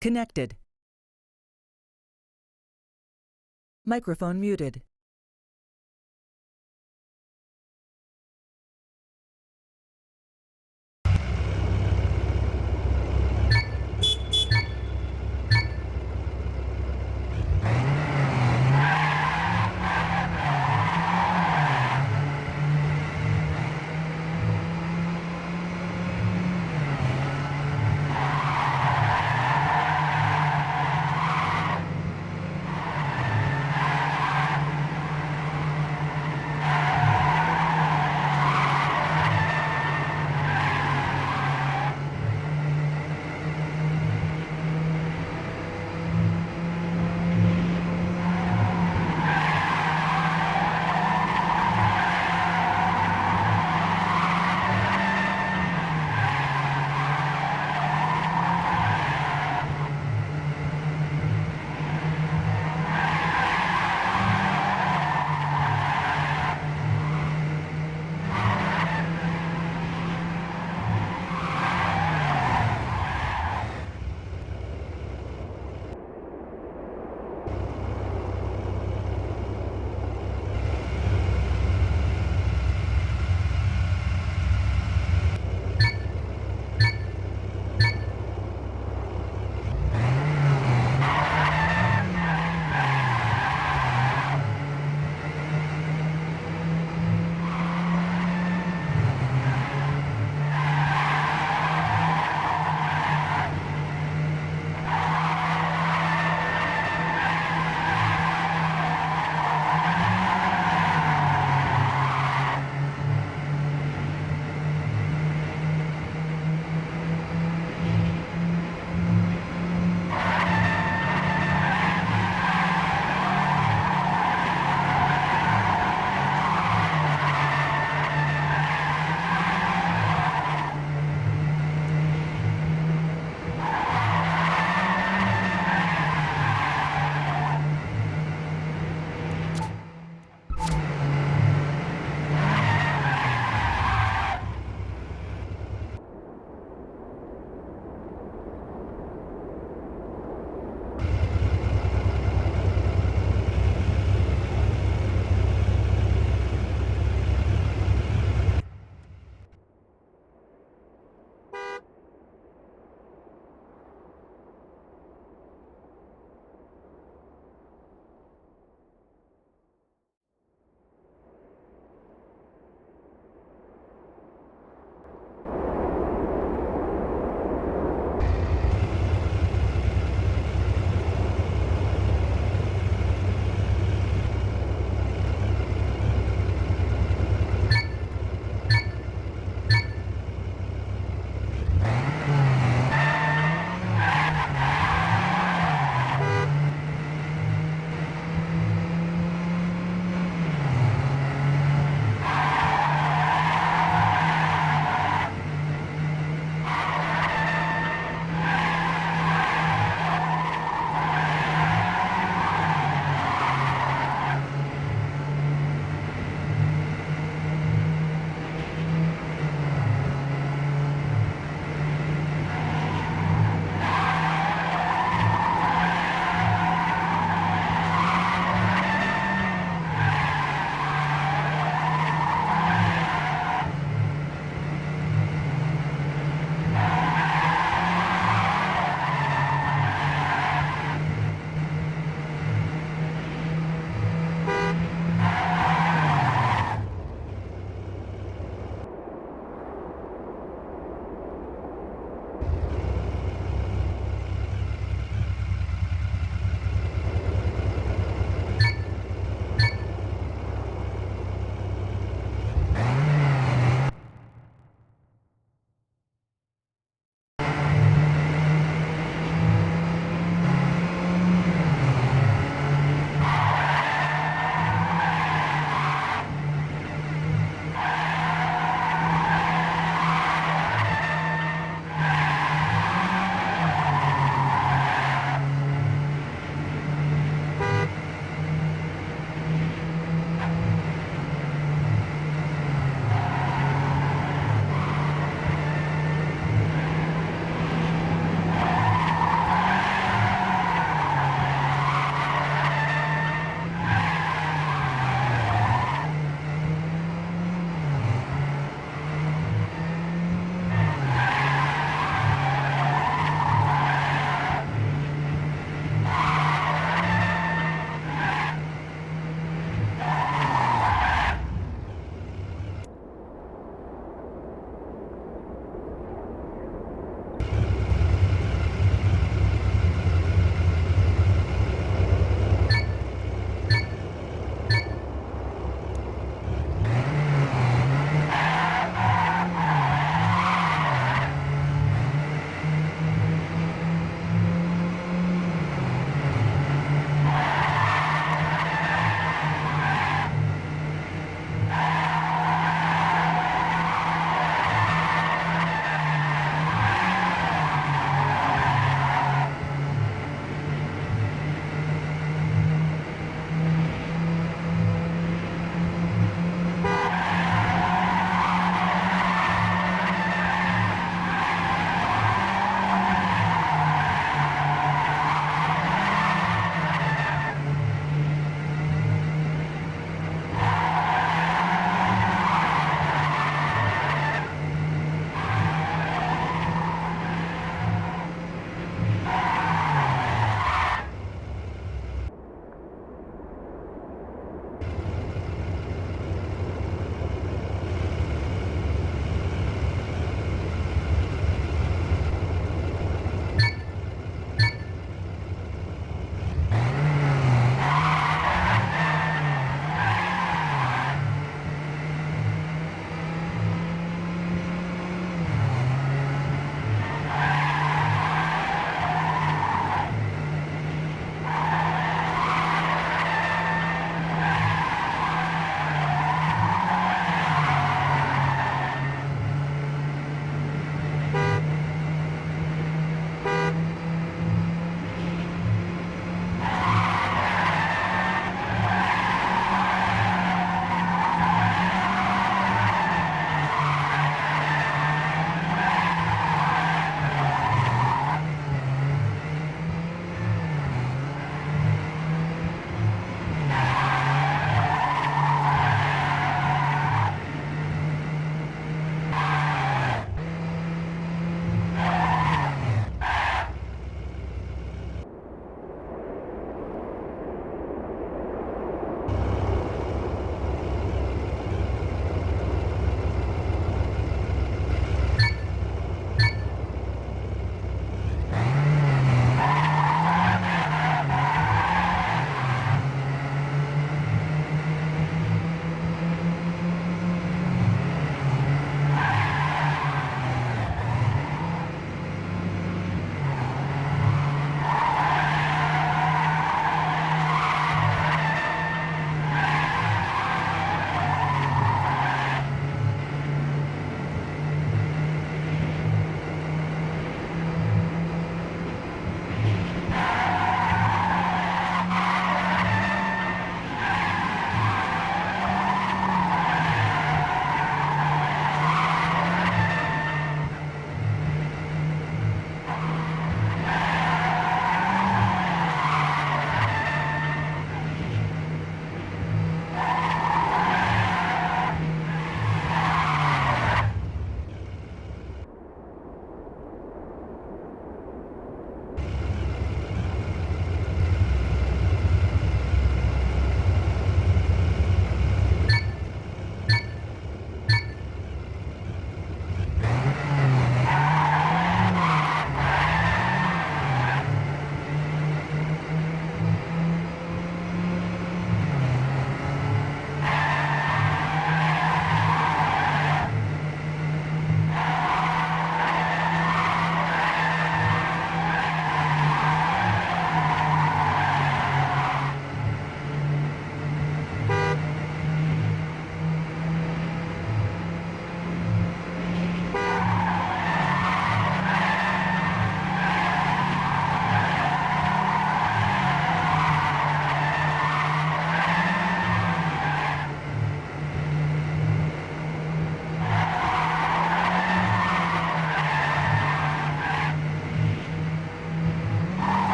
Connected. Microphone muted.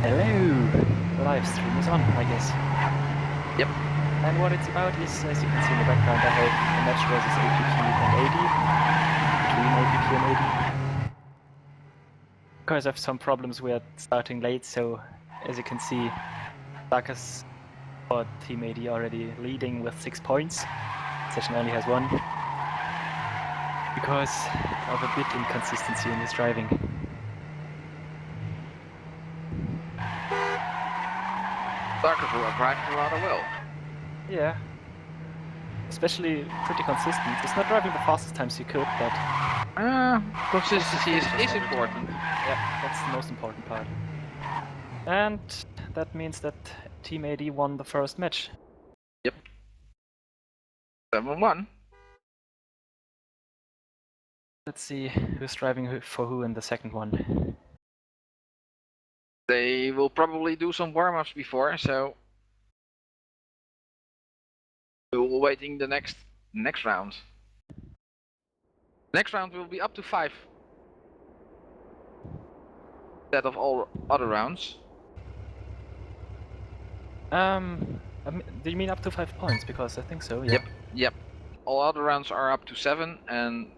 Hello! Live stream is on, I guess. Yep. And what it's about is, as you can see in the background, I have a match versus APP and AD. Between APP and AD. Because of some problems, we are starting late, so as you can see, Darkus or Team AD already leading with 6 points. Session only has 1. Because of a bit inconsistency in his driving. Darkus were driving rather well. Yeah. Especially pretty consistent. He's not driving the fastest times he could, but... Consistency is important. Yeah, that's the most important part. And that means that Team AD won the first match. Yep. 7-1. Let's see who's driving for who in the second one. They will probably do some warm-ups before, so we're waiting the next round. Next round will be up to 5 instead of all other rounds. Do you mean up to 5 points? Because I think so, yeah. Yep. All other rounds are up to 7, and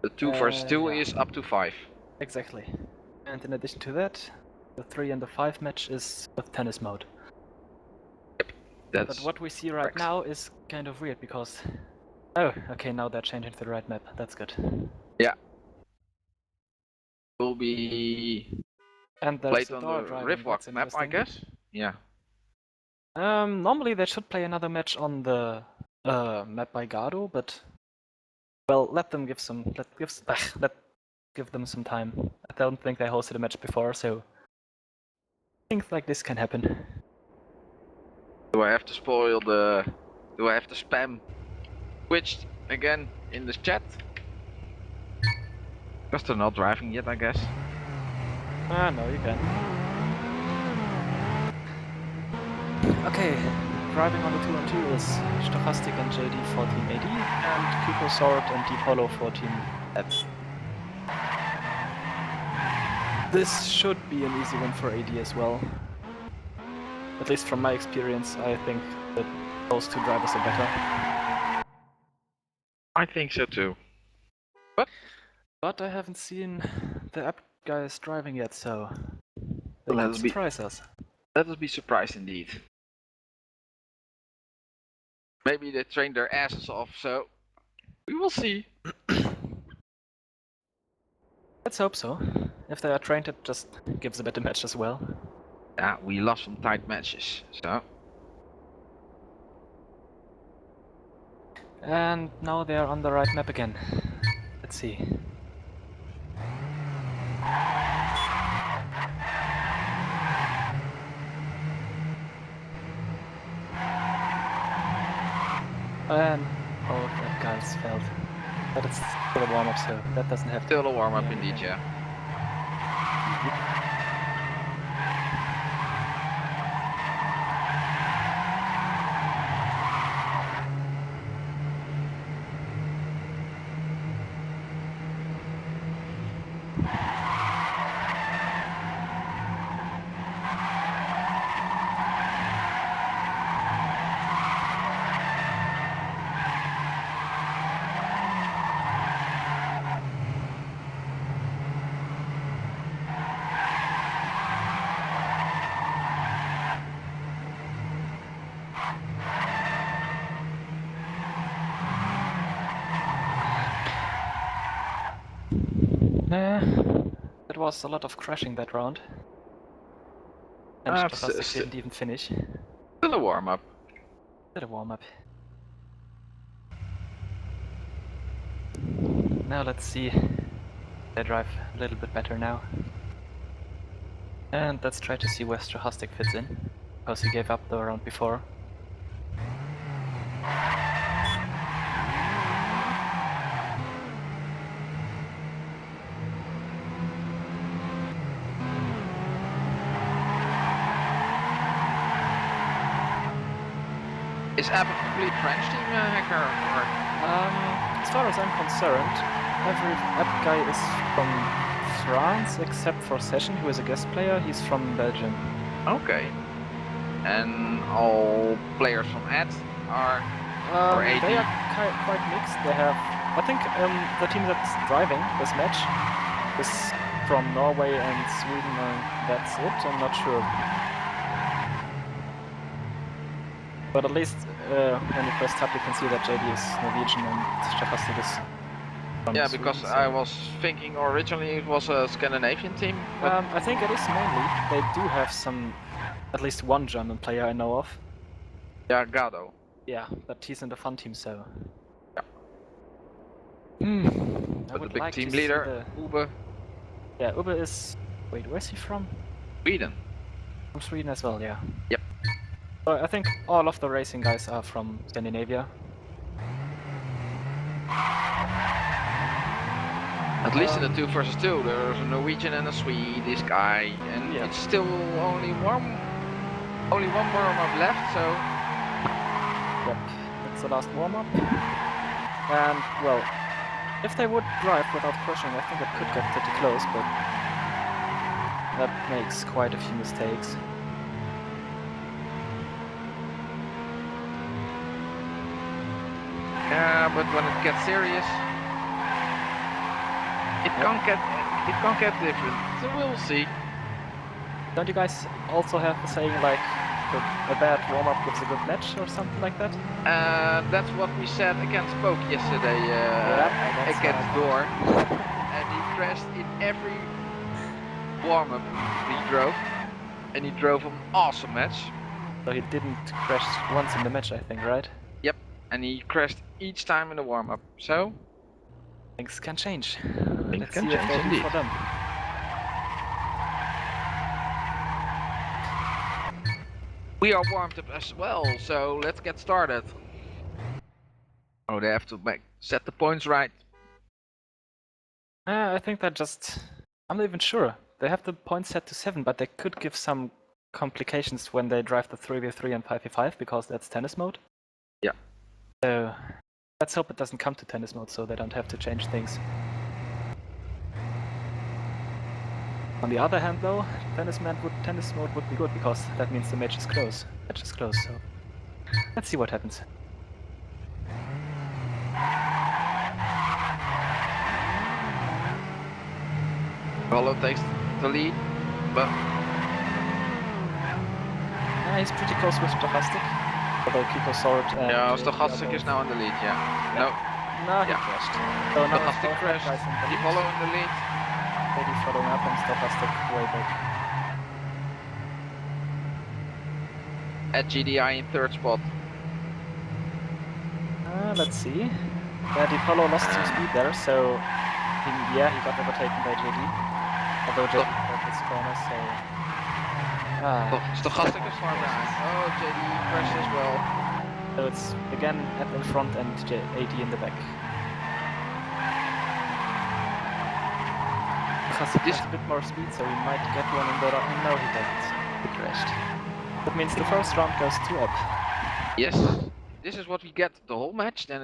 the 2 versus 2 yeah. is up to 5. Exactly. And in addition to that, the 3 and the 5 match is with tennis mode. Yep. That's but what we see right now is kind of weird because... Oh, okay, now they're changing to the right map. That's good. Yeah. Will be and played on the Rivwalk map, I guess. Yeah. Normally they should play another match on the map by Gado, but well, let give them some time. I don't think they hosted a match before, so things like this can happen. Do I have to spoil the? Do I have to spam Twitch again in the chat? Because they're not driving yet, I guess. No, you can. Okay, driving on the 2-on-2 is Stochastic and JD for Team AD, and Kuko Sword and Deep Hollow for Team F. This should be an easy win for AD as well. At least from my experience, I think that those two drivers are better. I think so too. But I haven't seen the app guys driving yet, so they might surprise us. Let us be surprised indeed. Maybe they trained their asses off, so we will see. Let's hope so. If they are trained, it just gives a better match as well. Yeah, we lost some tight matches, so. And now they are on the right map again. Let's see. And oh, that guy's failed. But it's still a warm-up, so that doesn't have to... Still a warm-up indeed, yeah. It was a lot of crashing that round. And Stochastic didn't even finish. Still a warm-up. Still a warm-up. Now let's see. They drive a little bit better now. And let's try to see where Stochastic fits in. Because he gave up the round before. Is App a complete French team, Hacker? As far as I'm concerned, every app guy is from France, except for Session, who is a guest player. He's from Belgium. Okay. And all players from AD are or AD. They are quite mixed. They have, I think, the team that's driving this match is from Norway and Sweden, and that's it. I'm not sure. But at least when you press tab, you can see that JD is Norwegian and Stochastic is from Yeah, Sweden, because so. I was thinking originally it was a Scandinavian team. But I think it is mainly. They do have at least one German player I know of. yeah, Gado. Yeah, but he's in the fun team, so. Yeah. I But would the big like team to leader, see Ube, Yeah, Ube is. Wait, where's he from? Sweden. From Sweden as well, yeah. Yep. So I think all of the racing guys are from Scandinavia. At least in the 2 versus 2, there's a Norwegian and a Swedish guy, and Yeah. it's still only one warm-up left, so Yep, that's the last warm-up. And, well, if they would drive without crashing, I think it could get pretty close, but that makes quite a few mistakes. yeah. But when it gets serious, it can't get different. So we'll see. Don't you guys also have the saying like a bad warm-up gives a good match or something like that? That's what we said against Poke yesterday that's against right. Door, and he crashed in every warm-up he drove, and he drove an awesome match. So he didn't crash once in the match, I think, right? Yep, and he crashed each time in the warm-up. So Things can change. Things Let's can see if change they do indeed. for them. we are warmed up as well. So let's get started. Oh, they have to set the points right. I think that I'm not even sure. They have the point set to 7, but they could give some complications when they drive the 3v3 and 5v5 because that's tennis mode. Yeah. So let's hope it doesn't come to tennis mode so they don't have to change things. On the other hand though, tennis mode would be good because that means the match is close. So let's see what happens. Hollow takes the lead, but He's pretty close with Stochastic. Although Kiko Sword and yeah, Stochastic is now in the lead. Yeah. No, No, he Yeah. crashed. So now Stochastic both crashed. guys in the He lead. follow in the lead. Maybe following up and Stochastic way back. At GDI in 3rd spot. Let's see. Yeah, Dipolo lost some speed there, so he got overtaken by JD. Although JD caught his corner, so Stochastic is far behind. Oh, JD crashed as well. So it's again Ed in front and AD in the back. Stochastic has a bit more speed, so he might get one in the no, he doesn't. He crashed. That means the first round goes to Ed. Yes, this is what we get the whole match, then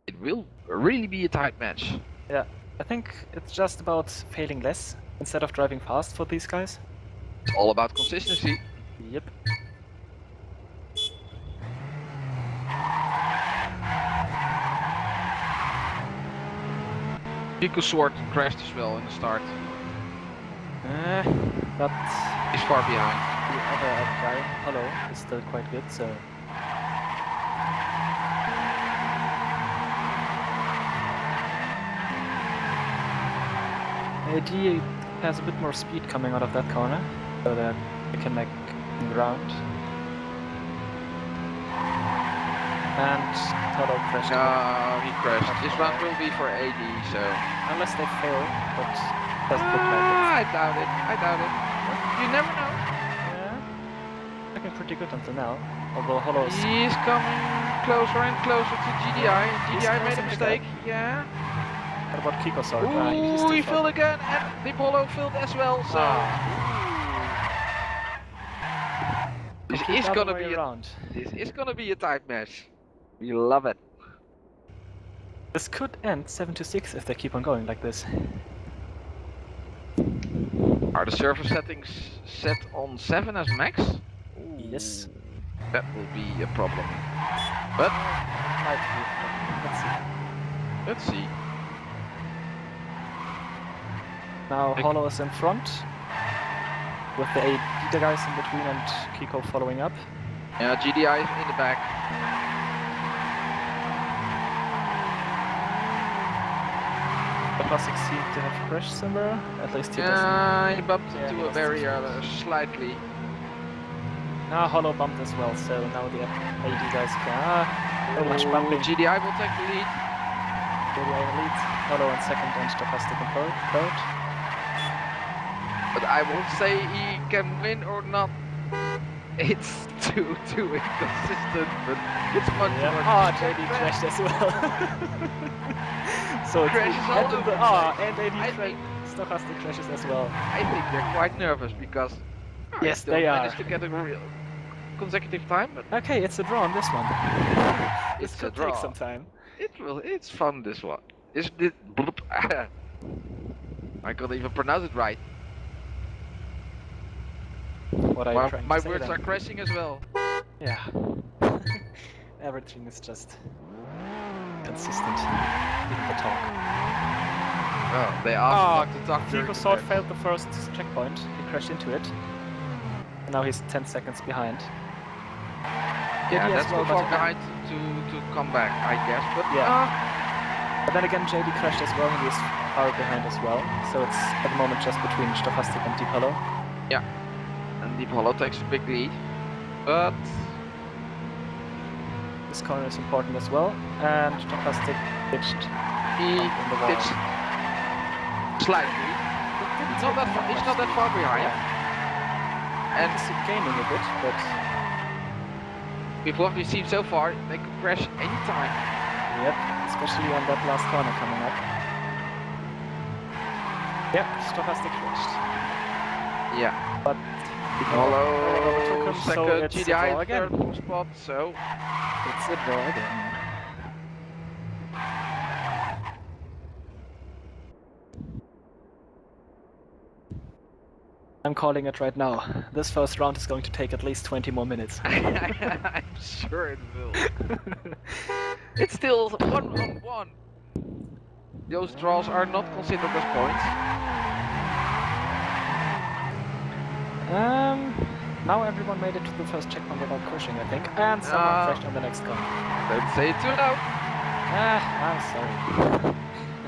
it will really be a tight match. Yeah, I think it's just about failing less instead of driving fast for these guys. It's all about consistency. Yep. Kiko Sword crashed as well in the start. But He's far behind. the other guy, Hollow, is still quite good, so... AD has a bit more speed coming out of that corner, so that they can make ground. And Hollow crashed. No, he crashed. This round will be for AD, so... Unless they fail, but doesn't look like it. I doubt it. I doubt it. You never know. Yeah, looking pretty good until now. Although Hollow is... He's coming closer and closer to GDI. He's GDI made a closing the mistake. Yeah. What about Kiko Sword? Ooh, he failed again, and Dipolo failed as well. So this is gonna be a tight match. We love it. This could end 7-6 if they keep on going like this. Are the server settings set on 7 as max? Yes. That will be a problem. But Might be. Let's see. let's see. Now Like- Hollow is in front, with the 8 Dieter guys in between and Kiko following up. Yeah, GDI is in the back. The Classic seemed to have crashed somewhere, at least he doesn't. Yeah, he bumped Yeah, he into a lost his barrier footage. slightly. Now Hollow bumped as well, so now the AD guys can. So much bumping. GDI will take the lead. JDI in the lead, Hollow in second, and Stochastic in third. But I won't say he can win or not. It's too inconsistent, but it's much more. Oh, JD crashed as well. So it's Crashes all and over the and place. AD Stochastic crashes as well. I think they're quite nervous because Yes, don't they are. manage to get a real consecutive time, but Okay, it's a draw on this one. This It's a could draw. take some time. it's fun this one. Is it bloop? I can't even pronounce it right. What are you trying My to say words then? are crashing as well. Yeah. Everything is just consistent. Even the talk. Oh, they asked not to talk during Kiko the Sword match. failed the first checkpoint. He crashed into it. And now he's 10 seconds behind. Yeah, JD as that's well, too far but- behind to come back, I guess. But Yeah. But then again, JD crashed as well, and he's far behind as well. So it's at the moment just between Stochastic and Deep Hollow. and Deep Hollow takes a big lead. But This corner is important as well. And Stochastic ditched he in the wall. ditched slightly. It's not that far behind. And he's gaining a bit, but With what we've seen so far, they could crash anytime. yep, especially on that last corner coming up. Yep, Stochastic crashed. Yeah. But Hollow overtook him, so second, it's a GDI draw again. third spot, so It's a draw again. I'm calling it right now. This first round is going to take at least 20 more minutes. I'm sure it will. It's still 1-on-1. Those draws are not considered as points. Now everyone made it to the first checkpoint without crashing, I think. And someone crashed on the next corner. Don't say it too loud. I'm sorry.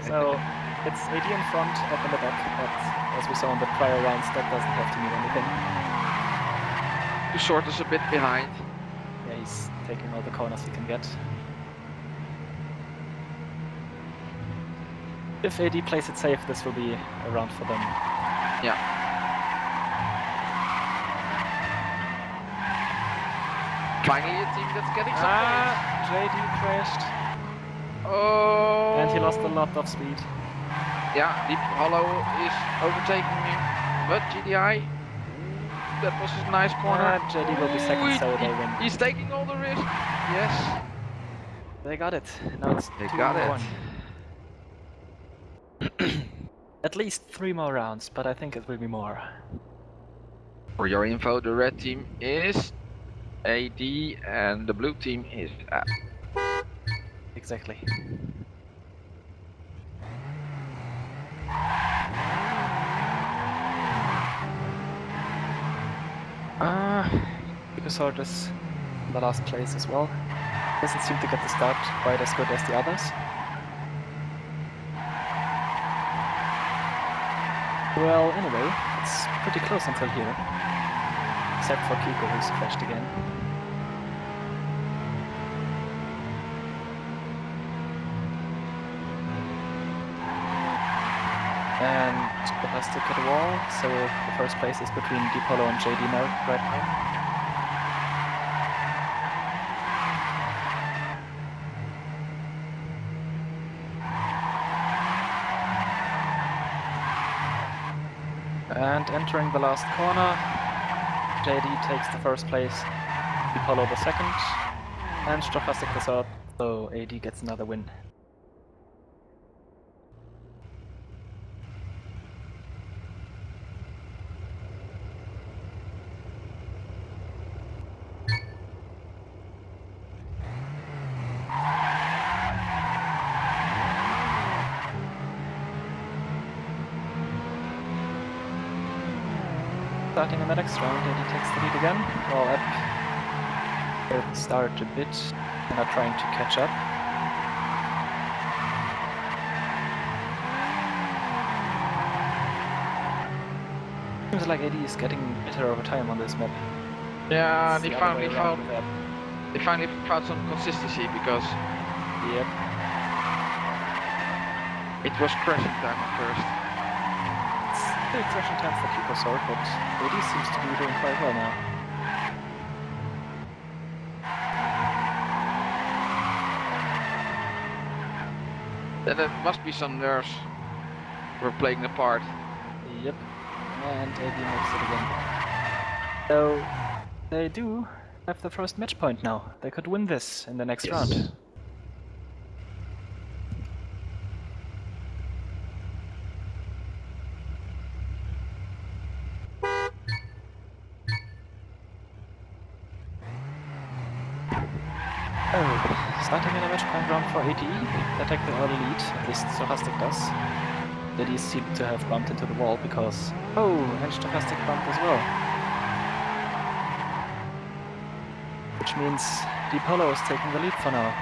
So, it's AD in front, up in the back, but as we saw in the prior rounds, that doesn't have to mean anything. Too short is a bit behind. Yeah, he's taking all the corners he can get. If AD plays it safe, this will be a round for them. Yeah. Finally a team that's getting some points. JD crashed, Oh. and he lost a lot of speed. Yeah, Deep Hollow is overtaking him, but GDI, that was a nice corner. JD will be second, so they win. He's taking all the risk. Yes, They got it. Now it's they 2-1. got it. At least 3 more rounds, but I think it will be more. For your info, the red team is AD and the blue team is Exactly. Sword is in the last place as well. Doesn't seem to get the start quite as good as the others. Well, anyway, it's pretty close until here. Except for Kiko, who's crashed again. And the last stick at the wall, so the first place is between Deep Hollow and JD now, right now. And entering the last corner, JD takes the first place, Deep Hollow the second, and Stochastic the third, so AD gets another win. starting in the next round, and he takes the lead again. Well, App started a bit and are trying to catch up. Seems like AD is getting better over time on this map. Yeah, It's they the other way around finally with App. found some consistency because Yep. it was crashing time at first. Still crashing time for Kikosort, but AD seems to be doing quite well now. Then there must be some nerves were playing a part. Yep. And AD makes it again. So they do have the first match point now. They could win this in the next round. Oh, starting in a match point round for AD. They take the early lead, at least Stochastic does. AD seem to have bumped into the wall because... Oh, and Stochastic bumped as well. Which means Dipolo is taking the lead for now.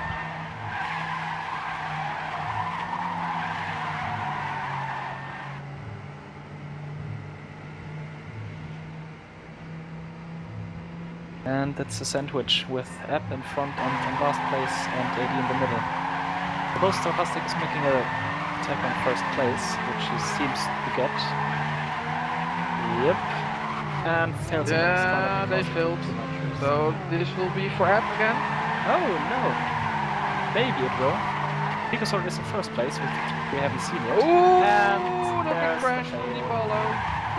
And it's a sandwich with App in front on last place and AD in the middle. Although Stochastic is making a attack on first place, which he seems to get. Yep. And fails in the next corner. Yeah, they because failed. too much risk. So this will be for App again. Oh no! Maybe it will. Picosort is in first place, which we haven't seen yet. Ooh, and the big there's crash the from fail. Dipolo.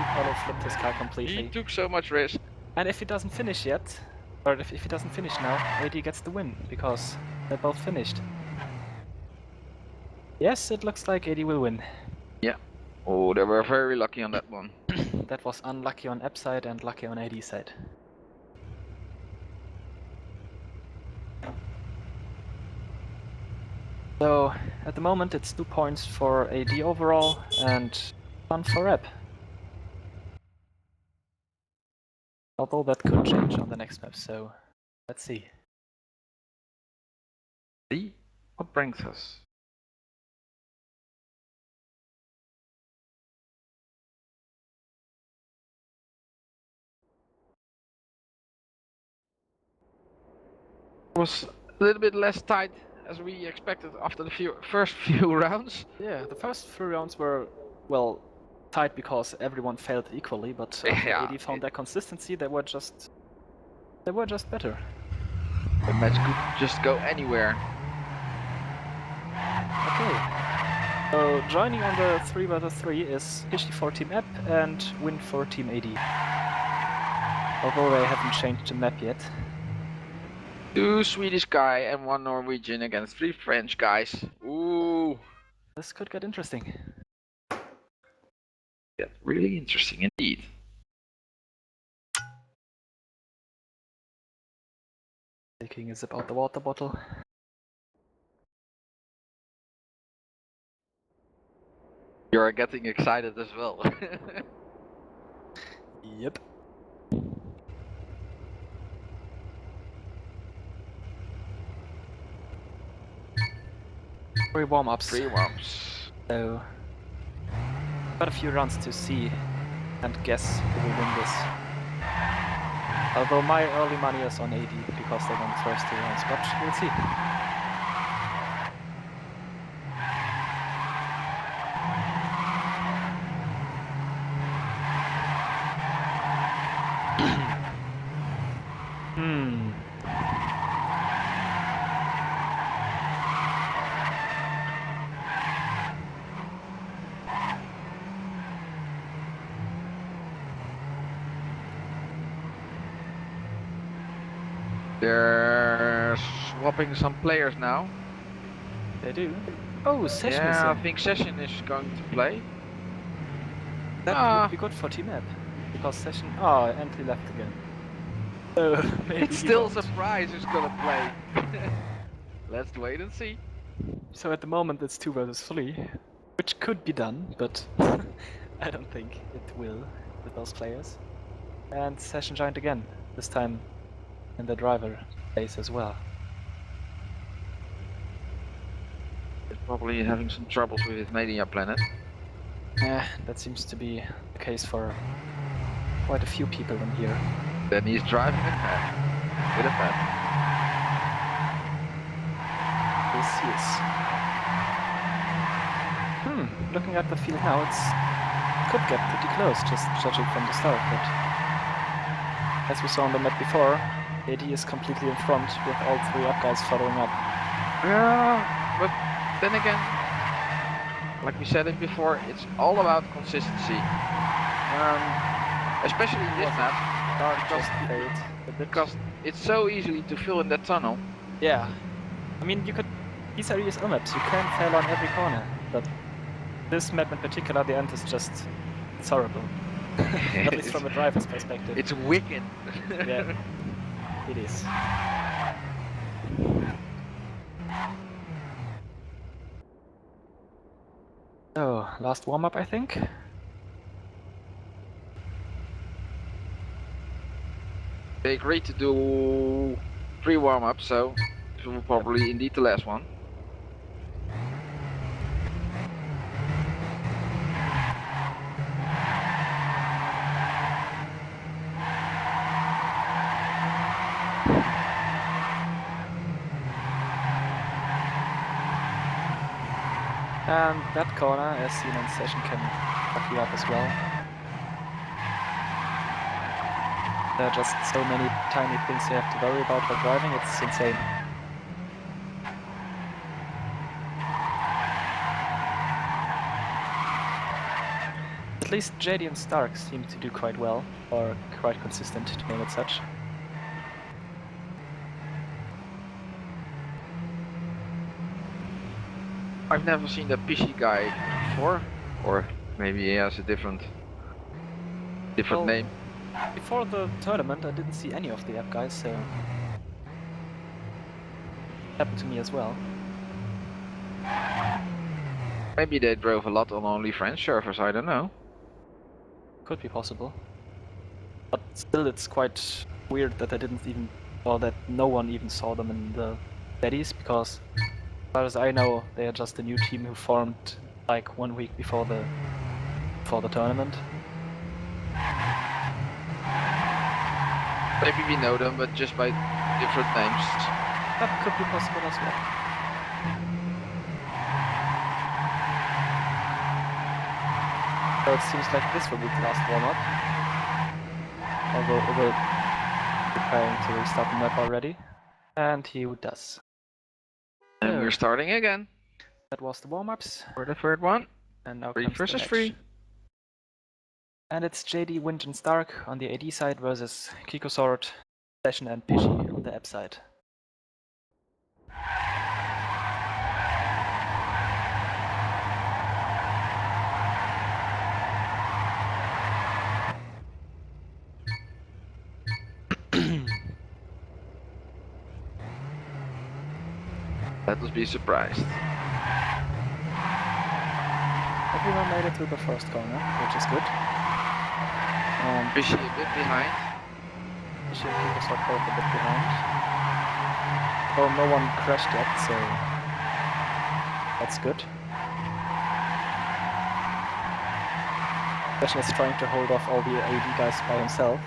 Dipolo flipped his car completely. He took so much risk. And if he doesn't finish yet, or if he doesn't finish now, AD gets the win, because they're both finished. Yes, it looks like AD will win. Yeah. Oh, they were very lucky on that one. That was unlucky on App side and lucky on AD side. So, at the moment it's 2 points for AD overall and 1 for App. Although that could change on the next map, so let's see. See what brings us. Was a little bit less tight as we expected after the first few rounds. Yeah, the first 3 rounds were, well, tight because everyone failed equally, but after Yeah, AD found their consistency, they were just better. The match could just go anywhere. Okay. So joining on the 3v3 is Hishi for Team App and Win for Team AD. Although they haven't changed the map yet. 2 Swedish guy and 1 Norwegian against 3 French guys. Ooh, This could get interesting. yeah, really interesting indeed. Taking a sip out the water bottle. You're getting excited as well. Yep. Free warm-ups. Free warms. So, got a few rounds to see and guess who will win this. Although my early money is on AD because they won the first 2 rounds, but we'll see. They're swapping some players now. They do. Oh, Session is Yeah, in. I think Session is going to play. That would be good for Team App. Because Session... Oh, and he left again. So, maybe It's he still a won't. surprise who's gonna play. Let's wait and see. So at the moment it's 2 versus 3, which could be done, but I don't think it will with those players. And session joined again, this time in the driver place as well. He's probably having some troubles with his media planet. That seems to be the case for quite a few people in here. Then he's driving ahead with a pad. Yes, yes. Looking at the field now, could get pretty close, just judging from the start, but as we saw on the map before, AD is completely in front with all three up guys following up. Yeah, but then again, like we said it before, it's all about consistency. Especially in this map, because it's so easily to fill in that tunnel. Yeah, I mean, these are ESL maps, you can fail on every corner, but this map in particular, the end is just, it's horrible. At least from a driver's perspective. It's wicked. Yeah, it is. So, last warm-up, I think. They agreed to do 3 warm-ups, so this will probably indeed the last one. And that corner, as seen in session, can fuck you up as well. There are just so many tiny things you have to worry about while driving, it's insane. At least JD and Stark seem to do quite well, or quite consistent, to name it such. I've never seen that PC guy before, or maybe he has a different Well, name. Before the tournament, I didn't see any of the app guys, so happened to me as well. Maybe they drove a lot on only French servers, I don't know. Could be possible. But still, it's quite weird that I didn't even, or that no one even saw them in the baddies, because as far as I know, they are just a new team who formed like 1 week before the tournament. Maybe we know them, but just by different names. That could be possible as well. So it seems like this will be the last warm-up. Although we're preparing to restart the map already. And he does. And So, we're starting again that was the warm-ups. for the third one. And now 3 comes the versus match. 3. And it's JD, Winch and Stark on the AD side versus Kiko Sword, Session and Pishy on the app side. Let us be surprised. Everyone made it to the first corner, which is good. Fishy a bit behind. Pishy and Kiko Sword both a bit behind. Well, no one crashed yet, so that's good. Session is trying to hold off all the AD guys by himself,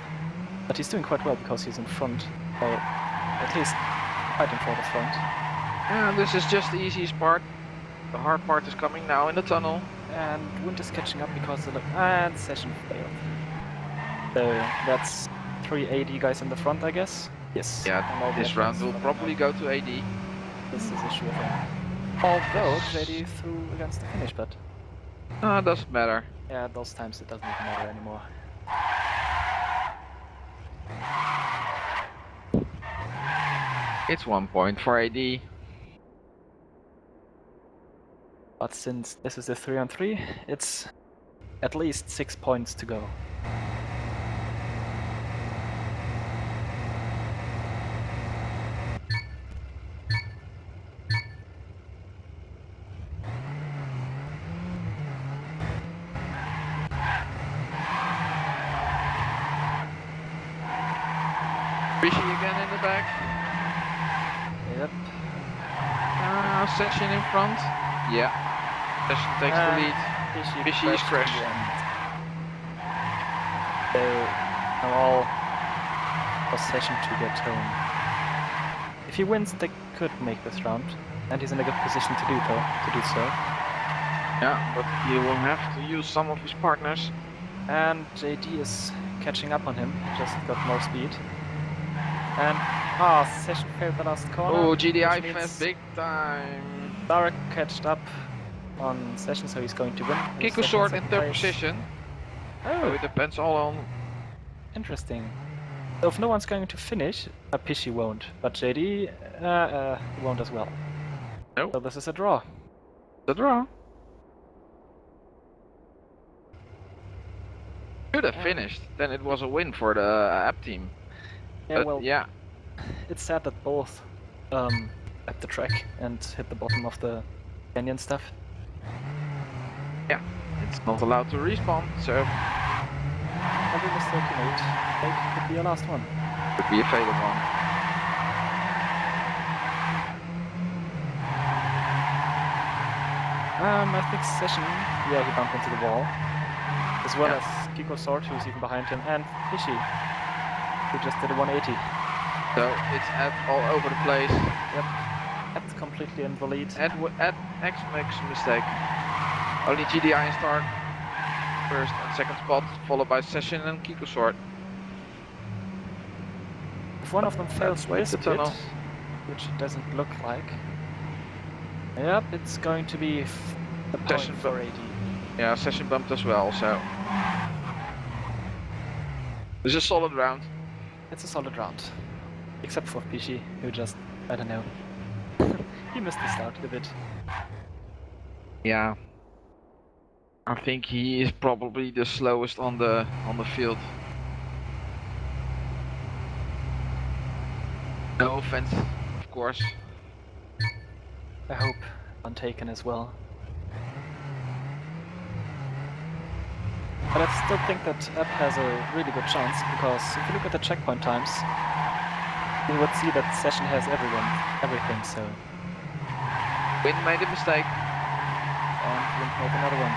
but he's doing quite well because he's in front, or at least fighting for the front. Yeah, this is just the easiest part. The hard part is coming now in the tunnel. And Wind is catching up because and Session failed. So that's 3 AD guys in the front, I guess. Yes. Yeah, and all the this other round guys will following probably up. go to AD. This is issue with him. Although JD threw against the finish, but Doesn't matter. yeah, those times it doesn't even matter anymore. It's 1 point for AD. But since this is a 3-on-3, it's at least 6 points to go. Fishy again in the back. Yep. Session in front. Yeah. Session takes the lead. Fishy is crashed. So now all for Session to get home. If he wins, they could make this round, and he's in a good position to do so. Yeah, but he will have to use some of his partners. And JD is catching up on him, just got more speed. And Session failed the last corner. Oh, GDI which means fast big time. Dark catched up on Session, so he's going to win. Kiko Sword in third position. Oh, So it depends all on. interesting. So if no one's going to finish, Pishy won't, but JD won't as well. No. So this is a draw. The draw. Should have finished, then it was a win for the app team. Yeah, But well, yeah. it's sad that both at the track and hit the bottom of the canyon stuff. Yeah, it's not allowed to respawn, so Every mistake you made could be your last one. could be a fatal one. I think Session, yeah, he bumped into the wall. As well Yeah. as Kiko Sword, who's even behind him, and Fishy, who just did a 180. So it's at all over the place. Yep. That's completely in the lead. At X makes a mistake. Only GDI in start. First and second spot, followed by Session and Kiko Sword. If one of them fails wait this the bit, tunnel. which it doesn't look like, yep, it's going to be a point Session for bump. AD. Yeah, Session bumped as well, so. It's a solid round. It's a solid round. Except for Pishy, who just, I don't know. He missed the start a bit. Yeah. I think he is probably the slowest on the field. No offense, of course. I hope untaken as well. But I still think that App has a really good chance, because if you look at the checkpoint times, you would see that Session has everything, so... Win made a mistake. And Wimp made another one.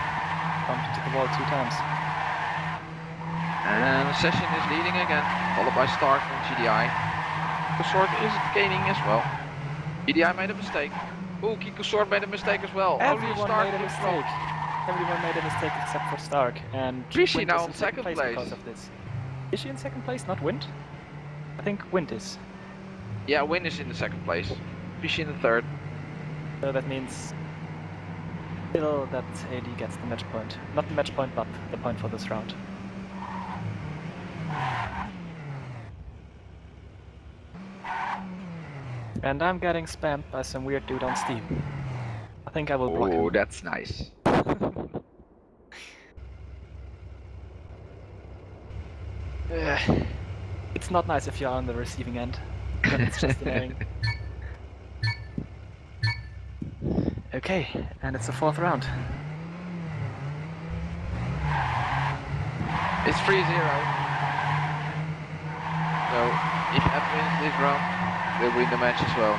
Bumped into the wall 2 times. And Session is leading again, followed by Stark and GDI. Kiko Sword is gaining as well. GDI made a mistake. Oh, Kiko Sword made a mistake as well. Only Everyone Stark made a in front. mistake. Everyone made a mistake except for Stark, and Fishy Wind now is in in second place. because of this. Is she in second place, not Wind? I think Wind is. Yeah, Win is in the second place. Fishy in the third. So that means still that AD gets the match point. Not the match point, but the point for this round. And I'm getting spammed by some weird dude on Steam. I think I will block him. Oh, that's nice. It's not nice if you're on the receiving end. Then it's just annoying. Okay, and it's the 4th round. It's 3-0. So, if Ed wins this round, they'll win the match as well.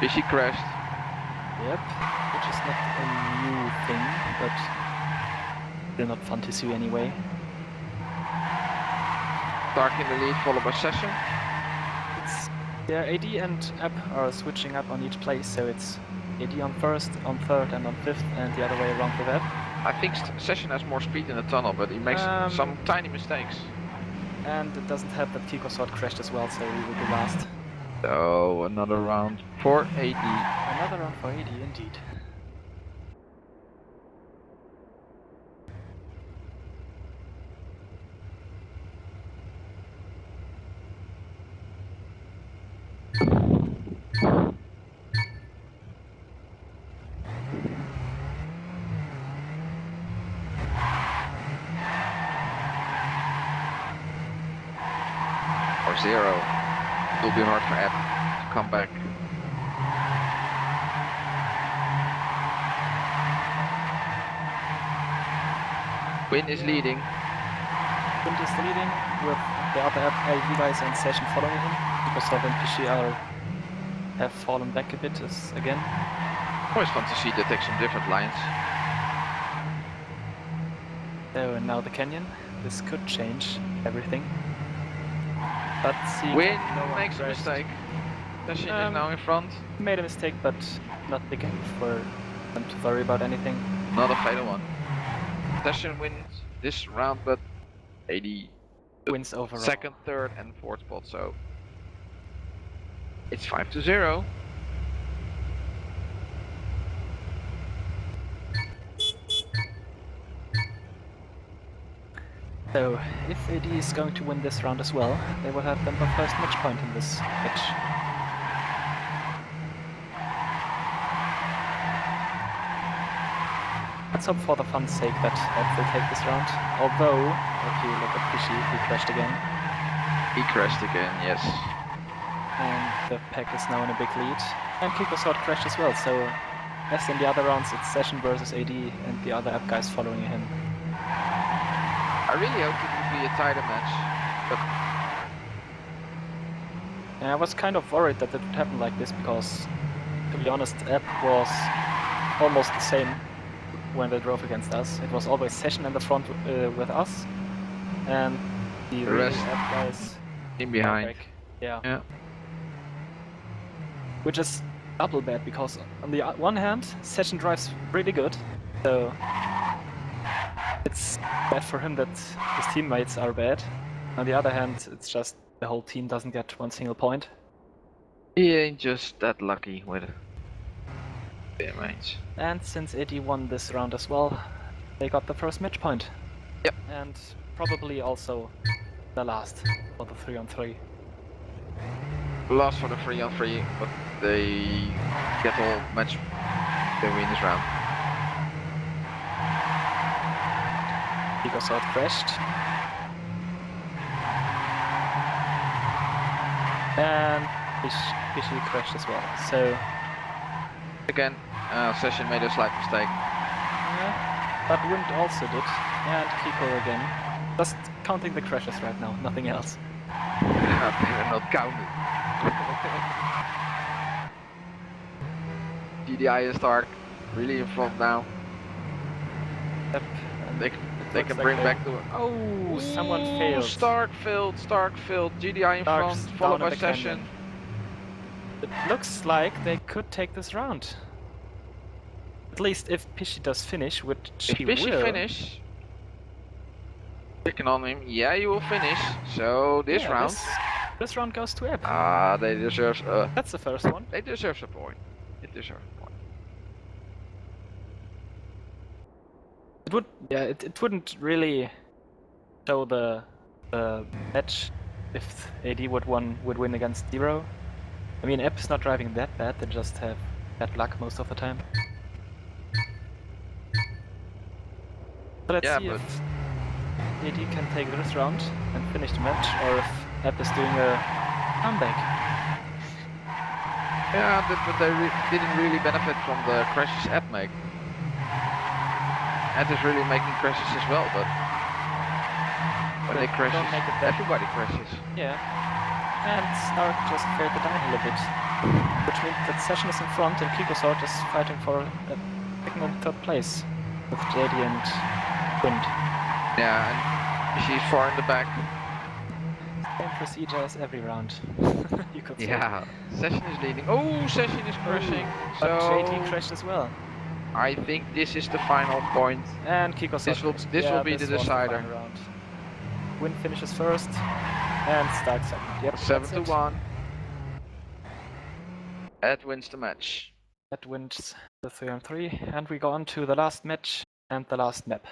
Fishy crashed. Yep, which is not a new thing, but still not fun to see anyway. Dark in the lead, followed by Session. It's, yeah, AD and App are switching up on each place, so it's AD on 1st, on 3rd and on 5th, and the other way around with App. I think Session has more speed in the tunnel, but he makes some tiny mistakes. And it doesn't help that Kiko Sword crashed as well, so we will be last. So, another round for AD. Another round for AD, indeed. Or 0. It will be hard for App to come back. Win is leading. Wind is leading with the other AV guys and Session following him. Because Seven Pishi have fallen back a bit again. Always fun to see that take some different lines. So and now the canyon. This could change everything. But see, Win no one makes a crashed. mistake. Session is now in front. Made a mistake, but not big enough for them to worry about anything. Not a fatal one. Session wins this round, but 80 Wins overall. second, third, and fourth spot. So it's 5-0. So, if AD is going to win this round as well, they will have them the first match point in this match. Let's hope for the fun's sake that Ed will take this round. Although, if you look at Pishi, he crashed again. He crashed again, yes. And the pack is now in a big lead. And Kikosort crashed as well, so as in the other rounds, it's Session versus AD and the other app guys following him. I really hoped it would be a tighter match, but And I was kind of worried that it would happen like this because, to be honest, app was almost the same when they drove against us. It was always Session in the front with us, and the real rest app guys in behind. back. Yeah. Yeah. Which is double bad because on the one hand, Session drives really good, so it's bad for him that his teammates are bad. On the other hand, it's just the whole team doesn't get one single point. He ain't just that lucky with their mates. And since AD won this round as well, they got the first match point. Yep. And probably also the last for the 3-on-3. Lost for the 3-on-3, but they get all match. They win this round. Kikosort crashed. And Pishi crashed as well. So Again, Session made a slight mistake. yeah, but Wind also did. And Kiko again. Just counting the crashes right now, nothing else. They're not counted. GDI and Stark really in front now. Yep. They can bring back the. Oh, someone failed. Stark failed. GDI in Stark's front, followed down by in the Session. canyon. It looks like they could take this round. At least if Pishi does finish, which If he Pishi will. finish, clicking on him, yeah, you will finish. So this Yeah, round, this round goes to Eb. they deserve. That's the first one. They deserve a point. It deserves a point. It would, yeah, it wouldn't really show the match if AD would win against Zero. I mean, Eb is not driving that bad. They just have bad luck most of the time. So let's Yeah, see but if AD can take this round and finish the match, or if Eb is doing a comeback. yeah, but they didn't really benefit from the crashes Ed make. Ed is really making crashes as well, but when they crash, don't make it that- everybody crashes. Yeah. And Stark just cleared the downhill a bit, which means that Session is in front and Kikosort is fighting for second and third place with JD and Wind. Yeah, and she's far in the back. Same procedure as every round, you could say. Yeah, Session is leading. Oh, Session is crashing. But So JD crashed as well. I think this is the final point. And Kikosort. This will be the was decider. final round. Wind finishes first, and Stark second. Yep, 7-1. Ed wins the match. That wins the 3-on-3, and we go on to the last match and the last map.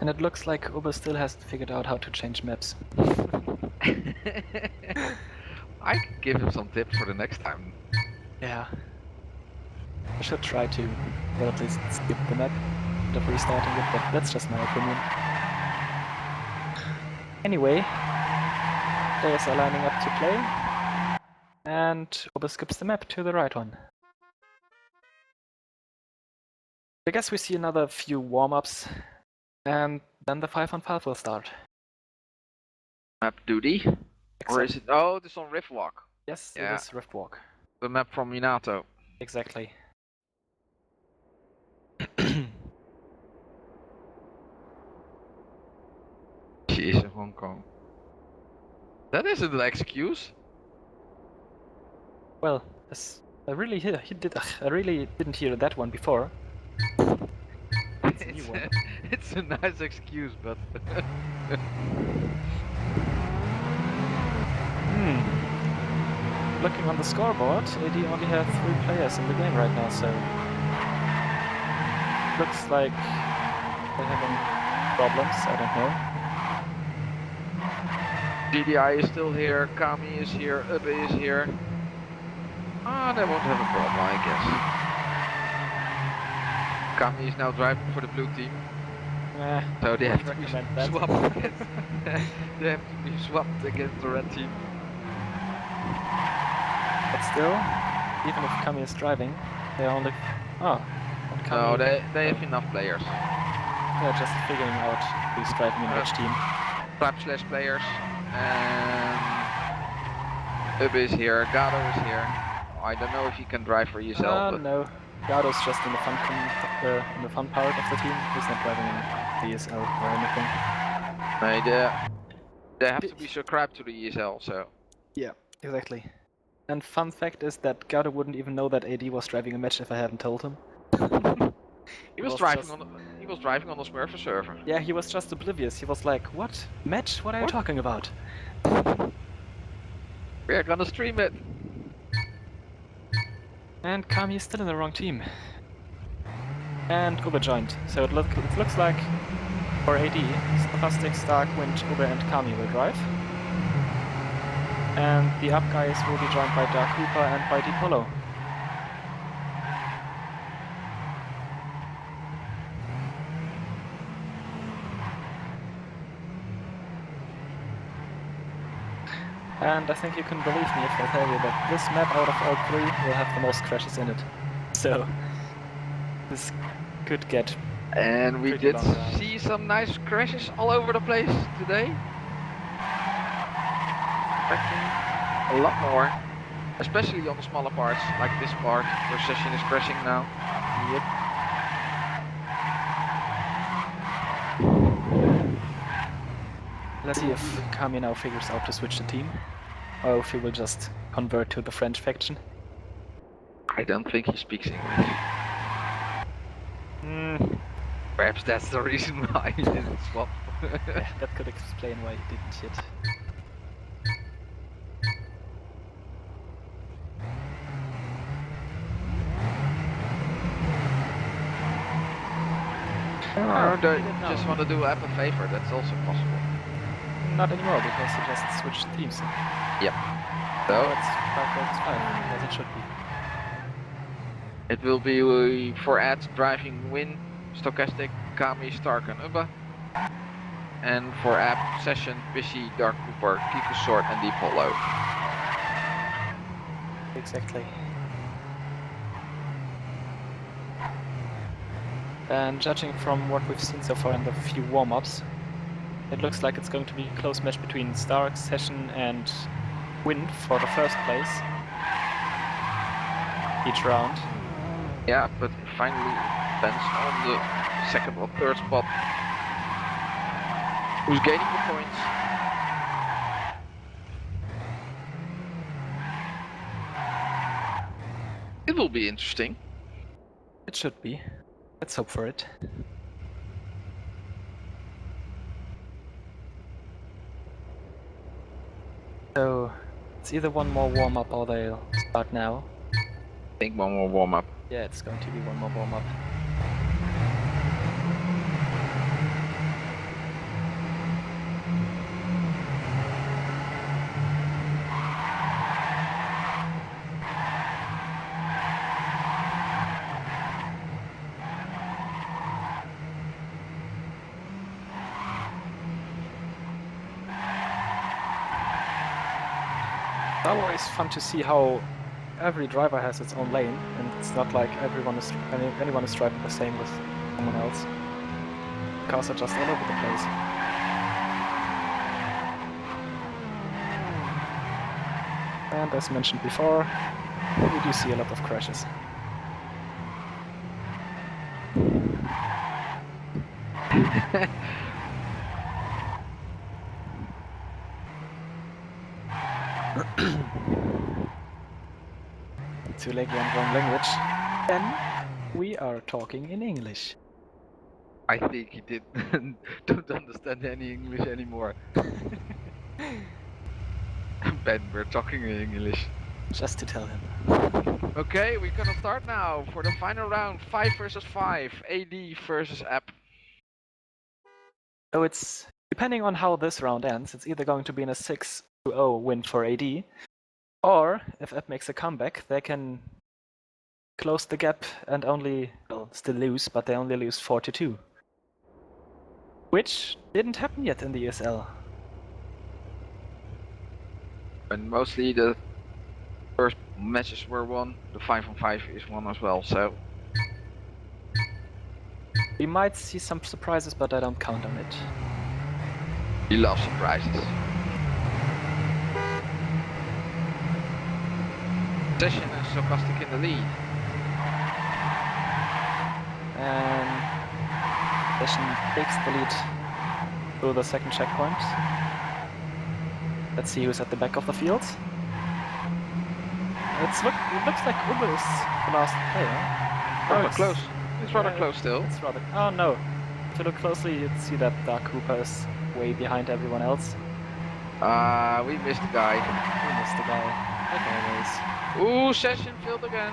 And it looks like Uber still hasn't figured out how to change maps. I could give him some tips for the next time. Yeah. I should try to, or at least skip the map instead of restarting it, but that's just my opinion. Anyway, players are lining up to play, and Ober skips the map to the right one. I guess we see another few warm-ups, and then the 5-on-5 will start. Map duty? Or is it? Oh, this on Riftwalk. Yes, Yeah. it is Riftwalk. The map from Minato. Exactly. She is in Hong Kong. That isn't an excuse. Well, I really didn't hear that one before. It's a new one. It's a nice excuse, but Looking on the scoreboard, AD only has 3 players in the game right now, so looks like they're having problems, I don't know. GDI is still here, Kami is here, Ube is here. Ah, they won't have a problem, I guess. Kami is now driving for the blue team. So they have to be swapped against, they have to be swapped against the red team. But still, even if Kami is driving, they only... Oh, Kami... No, they have enough players. They're just figuring out who's driving in which team. / players. And Ube is here, Gado is here. I don't know if he can drive for ESL, but... No, Gado's just in the fun part of the team. He's not driving in the ESL or anything. They have to be subscribed to the ESL, so... Yeah, exactly. And fun fact is that Gado wouldn't even know that AD was driving a match if I hadn't told him. He was driving on the Smurfer server. Yeah, he was just oblivious. He was like, "What? Match? What are you talking about?" We're gonna stream it. And Kami is still in the wrong team. And Ube joined. So it looks like for AD, Stochastic, Stark, Wind, Ube and Kami will drive. And the up guys will be joined by Dark Cooper and by Dipolo. And I think you can believe me if I tell you that this map out of all 3 will have the most crashes in it. So this could get... And we did long round. see some nice crashes all over the place today. Expecting a lot more, especially on the smaller parts, like this part where Session is crashing now. Yep. Let's see if Kami now figures out to switch the team, or if he will just convert to the French faction. I don't think he speaks English. Perhaps that's the reason why he didn't swap. Yeah, that could explain why he didn't yet. Or they just want to do App a favor, that's also possible. Not anymore, because he just switched teams. Yep. So So it's 5 versus 5, as it should be. it will be for ads driving Win, Stochastic, Kami, Stark and Ubba. And for app Session, Bishy, Dark Cooper, Kiku Sword and Dipolo. Exactly. And judging from what we've seen so far in the few warm-ups, it looks like it's going to be a close match between Stark, Session and Wind for the first place each round. Yeah, but it finally depends on the second or third spot. Who's gaining the points? It will be interesting. It should be. Let's hope for it. So, it's either one more warm-up or they'll start now. I think one more warm up. Yeah, it's going to be one more warm-up. It's always fun to see how every driver has its own lane, and it's not like anyone is driving the same with someone else. Cars are just all over the place. And as mentioned before, we do see a lot of crashes. Too late on wrong language. Then we are talking in English. I think he don't understand any English anymore. Ben, we're talking in English. Just to tell him. Okay, we're gonna start now for the final round. 5 versus 5. AD versus App. So it's, depending on how this round ends, it's either going to be in a 6-0 win for AD, or if App makes a comeback, they can close the gap and only, well, still lose, but they only lose 4-2. Which didn't happen yet in the ESL. And mostly the first matches were won. The 5-on-5 is won as well, so We might see some surprises, but I don't count on it. we love surprises. Session and Sarcastic in the lead. And Session takes the lead to the second checkpoint. Let's see who's at the back of the field. It looks like Uber is the last player. Rather it's close. It's rather close still. It's rather. Oh no! If you look closely, you'd see that Dark Cooper is way behind everyone else. We missed the guy. We missed the guy, like always. Ooh, Session failed again.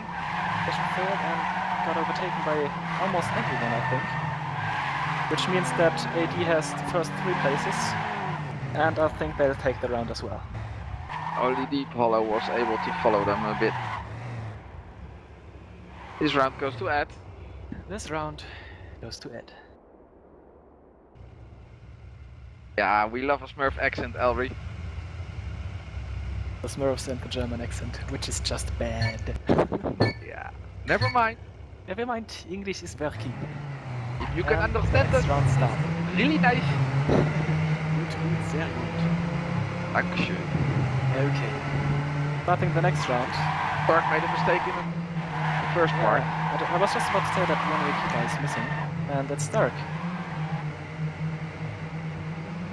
Session failed and got overtaken by almost everyone, I think. Which means that AD has the first 3 places, and I think they'll take the round as well. Only Deep Hollow was able to follow them a bit. This round goes to Ed. This round goes to Ed. Yeah, we love a Smurf accent, Elry. The Smurfs and the German accent, which is just bad. Yeah. Never mind. Never mind, English is working. If you can And understand next it, round start. really nice. Gut, sehr gut. Dankeschön. Okay. Starting the next round. Park made a mistake in the first part. I was just about to say that one AD guy is missing, and that's Stark.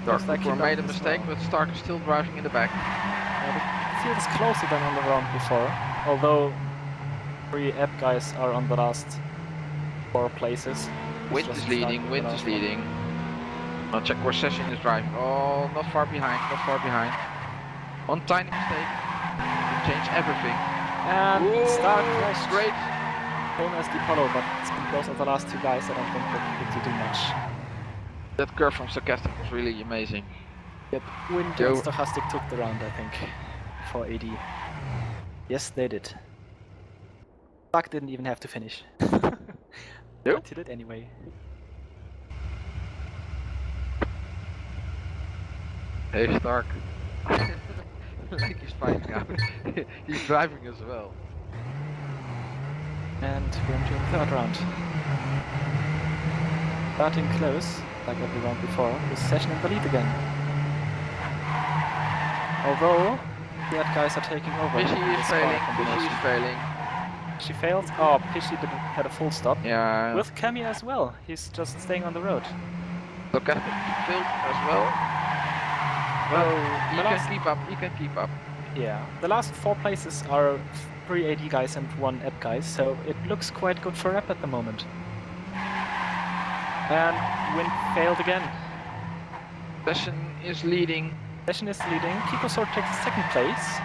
Dark Looks like he Cooper made a knows as mistake, well. but Stark is still driving in the back. The field is closer than on the round before, although 3 app guys are on the last 4 places. Wind is leading, Wind is leading. I'll check where Session is driving. Oh, not far behind, not far behind. One tiny mistake can change everything. And Whoa, Stark crashed. great. Same as the Apollo, but it's been close of the last 2 guys. I don't think that it will do much. That curve from Sarcastic was really amazing. Yep, Wind Yo. and Stochastic took the round, I think, for AD. Yes, they did. Stark didn't even have to finish. Nope. But he did anyway. Hey Stark. Like he's fighting out. He's driving as well. And we're into the 3rd round. Starting close, like every round before, with Session in the lead again. Although, the other guys are taking over. Pishy in is this failing, car Pishy combination. is failing. She failed. Oh, Pishy had a full stop. Yeah. With Cammy as well. He's just staying on the road. Sarcastic failed as well. Well, He the can last, keep up, he can keep up. yeah, the last 4 places are 3 AD guys and 1 app guys, so it looks quite good for app at the moment. And Wind failed again. Session is leading. Session is leading. Kikosor takes 2nd place,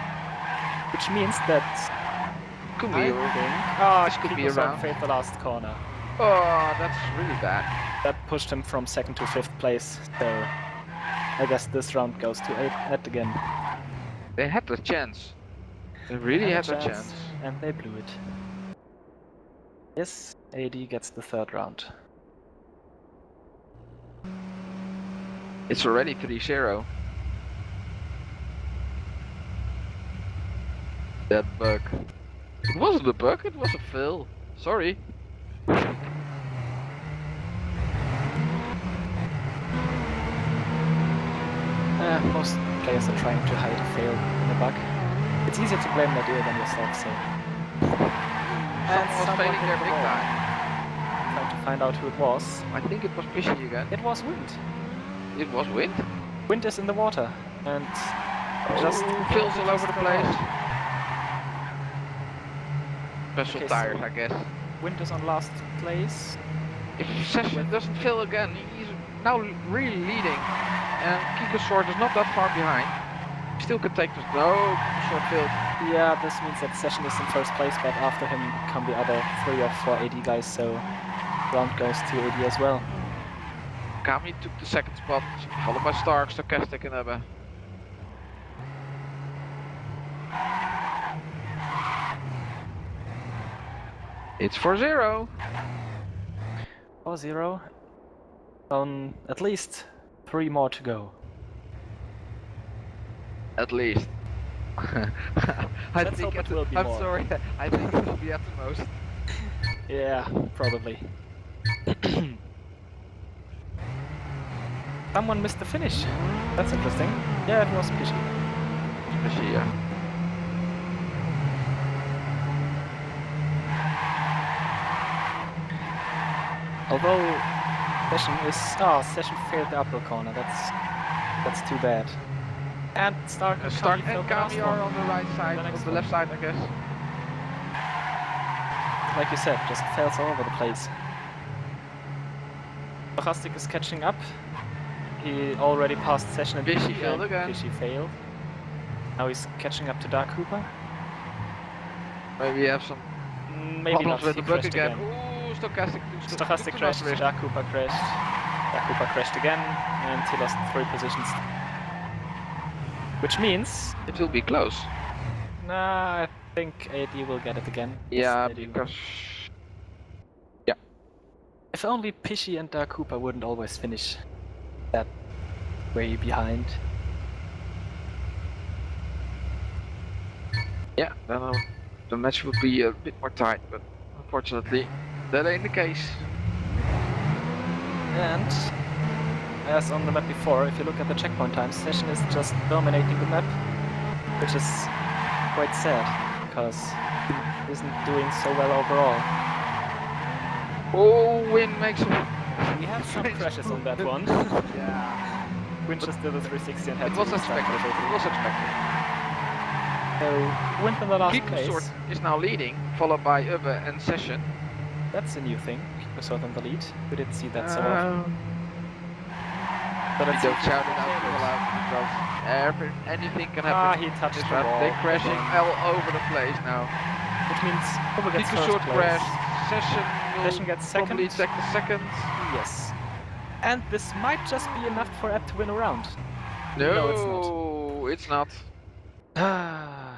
which means that Could I be. think this could be a Kikosor round. failed the last corner. Oh, that's really bad. That pushed him from 2nd to 5th place, so I guess this round goes to Ed again. They had the chance. They really had the chance. And they blew it. Yes, AD gets the 3rd round. It's already 3-0. That bug. It wasn't a bug, it was a fail. Sorry. Most players are trying to hide a fail in a bug. It's easier to blame that than yourself, so. Someone was failing hit there the big wall. time. Trying to find out who it was. I think it was Fishy again. It was Wind. It was Wind. Wind is in the water and just feels all over the place. Special Okay, tires, so- I guess. Wind is on last place. If Session doesn't fail again, he's now really leading. And Kikosort is not that far behind. Still can take this. No, Kikosort failed. Yeah, this means that Session is in first place, but after him come the other 3 or 4 AD guys, so round goes to AD as well. Kami took the second spot, followed by Stark, Stochastic and Ebba. It's 4-0. 4-0. At least 3 more to go. At least. Let's hope it will be I'm more. sorry, I think it will be at the most. Yeah, probably. Someone missed the finish. That's interesting. Yeah, it was Pishy. Fishy, yeah. Although Session failed the upper corner. That's too bad. And Stark and Stark Kami and failed the last Kami are one. on the right side, The next on the one. left side, I guess. Like you said, just fails all over the place. Stochastic is catching up. He already passed Session and Pishy Pishy failed and again. Pishy failed. Now he's catching up to Dark Cooper. Maybe you have some Maybe problems not. with He the bug crashed again. Ooh, Stochastic. Stochastic crashed, Dark Cooper crashed. Dark Cooper crashed again, and he lost 3 positions. Which means, It will be close. I think AD will get it again. Yeah, Yes, they do. because If only Pishy and Dark Cooper wouldn't always finish that way behind. yeah, then the match would be a bit more tight, but unfortunately, that ain't the case. And as on the map before, if you look at the checkpoint times, Session is just dominating the map, which is quite sad because he isn't doing so well overall. Oh, Win makes it. We had some crashes on that one. Yeah, Winchester the 360 and had it to was restart expected. it. It was expected. So went in the last place. Kikosort is now leading, followed by Ubbe and Session. That's a new thing. Kikosort on the lead. We didn't see that so often. But We let's see don't if shout it we out can too loud because anything can Ah, happen. he touched This the round. wall. They're crashing again, all over the place now. which means Cooper gets first Kikosort place. crashed. Session will Session gets probably second. take the second. Yes. And this might just be enough for App to win a round. No, it's not. Ah,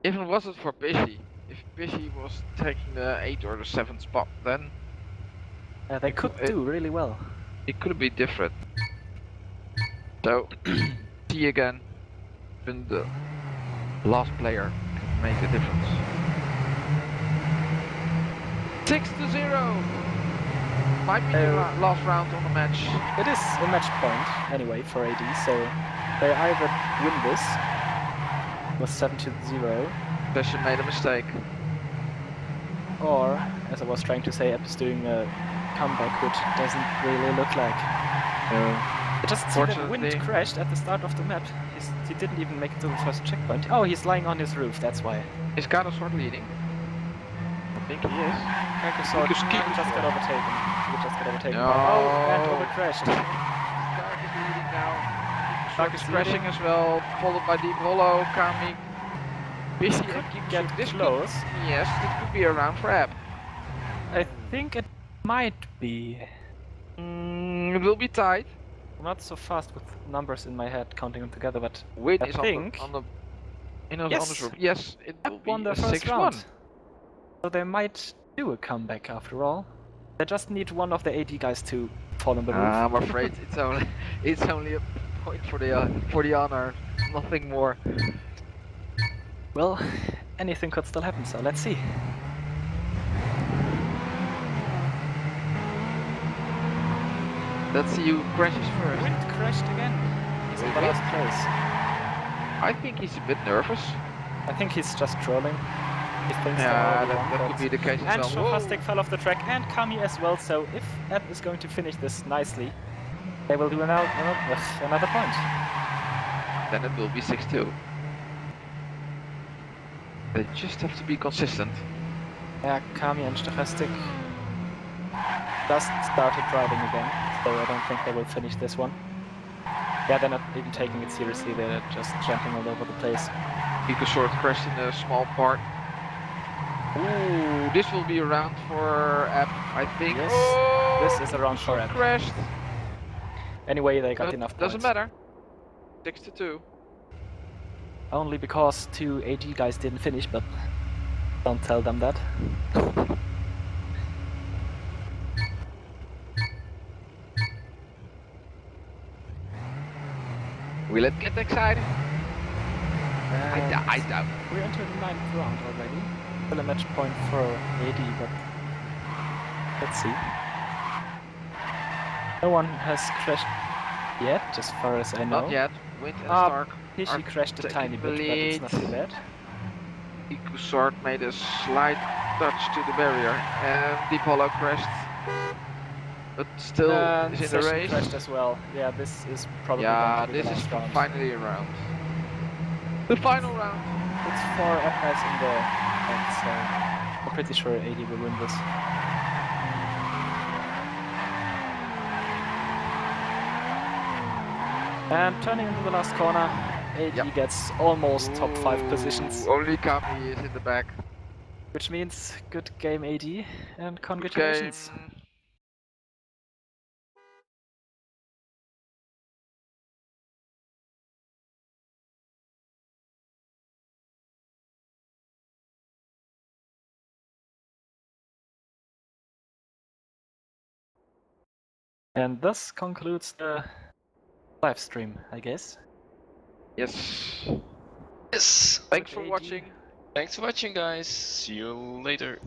Even was it for Pishy. If Pishy was taking the 8th or the 7th spot, then they could do really well. it could be different. So, see again. Even the last player can make a difference. 6-0. Might be the last round on the match. It is a match point anyway for AD, so they either win this with 7-0, Session made a mistake. or, as I was trying to say, App is doing a comeback, which doesn't really look like. I just see that Wind Fortunately- crashed at the start of the map. He didn't even make it to the first checkpoint. Oh, he's lying on his roof, that's why. Is Kadosort leading? I think he is. Kikosort, Because he Kikosort- just got overtaken. He just got overtaken. No. Oh, and over crashed. Stark is leading now. Stark Stark is is crashing leading. as well, followed by Deep Hollow, Kami. Busy Could and Kikosort. get This close. Yes, this could be a round for App. I think it might be. It will be tight. I'm not so fast with numbers in my head, counting them together, but Win I is think- on the on Yes. the roof. Yes, it will App be won a their first 6-1. round. So they might do a comeback after all. They just need one of the AD guys to fall on the roof. I'm afraid it's only a point for the honor, nothing more. Well, anything could still happen, so let's see. Let's see who crashes first. Wind crashed again. He's in the Wind? last place. I think he's a bit nervous. I think he's just trolling. He thinks Yeah, they're already that won, could be the case and as well. Stochastic fell off the track, and Kami as well, so if App is going to finish this nicely, they will do another point. Then it will be 6-2. They just have to be consistent. Yeah, Kami and Stochastic just started driving again, so I don't think they will finish this one. Yeah, they're not even taking it seriously, they're just jumping all over the place. Ecosort crashed in a small part. Ooh, this will be a round for App, I think. Yes, Oh, this is a round for Ecosort App. crashed. Anyway, they got But enough points. doesn't matter. 6-2. Only because 2 AG guys didn't finish, but don't tell them that. Will it get exciting? I doubt. We're into the 9th round already. Still a match point for AD, but let's see. No one has crashed yet, as far as I know. Not yet. Wind and Ah, Stark. Hishi are crashed a tiny bit, but it's not taking too bad. Ecosort made a slight touch to the barrier, and Deep Hollow crashed. But still And is in the Session race. crashed as well. Yeah, this is probably Yeah, going to be this the is last round. finally a round. The final round. It's 4 F-guys in the end, so I'm pretty sure AD will win this. And turning into the last corner, AD Yep. gets almost top 5 positions, Ooh, only Kami is in the back. which means good game AD, and Good congratulations. game. And thus concludes the live stream, I guess. Yes. Yes. Thanks Good for AD. watching. Thanks for watching, guys. See you later.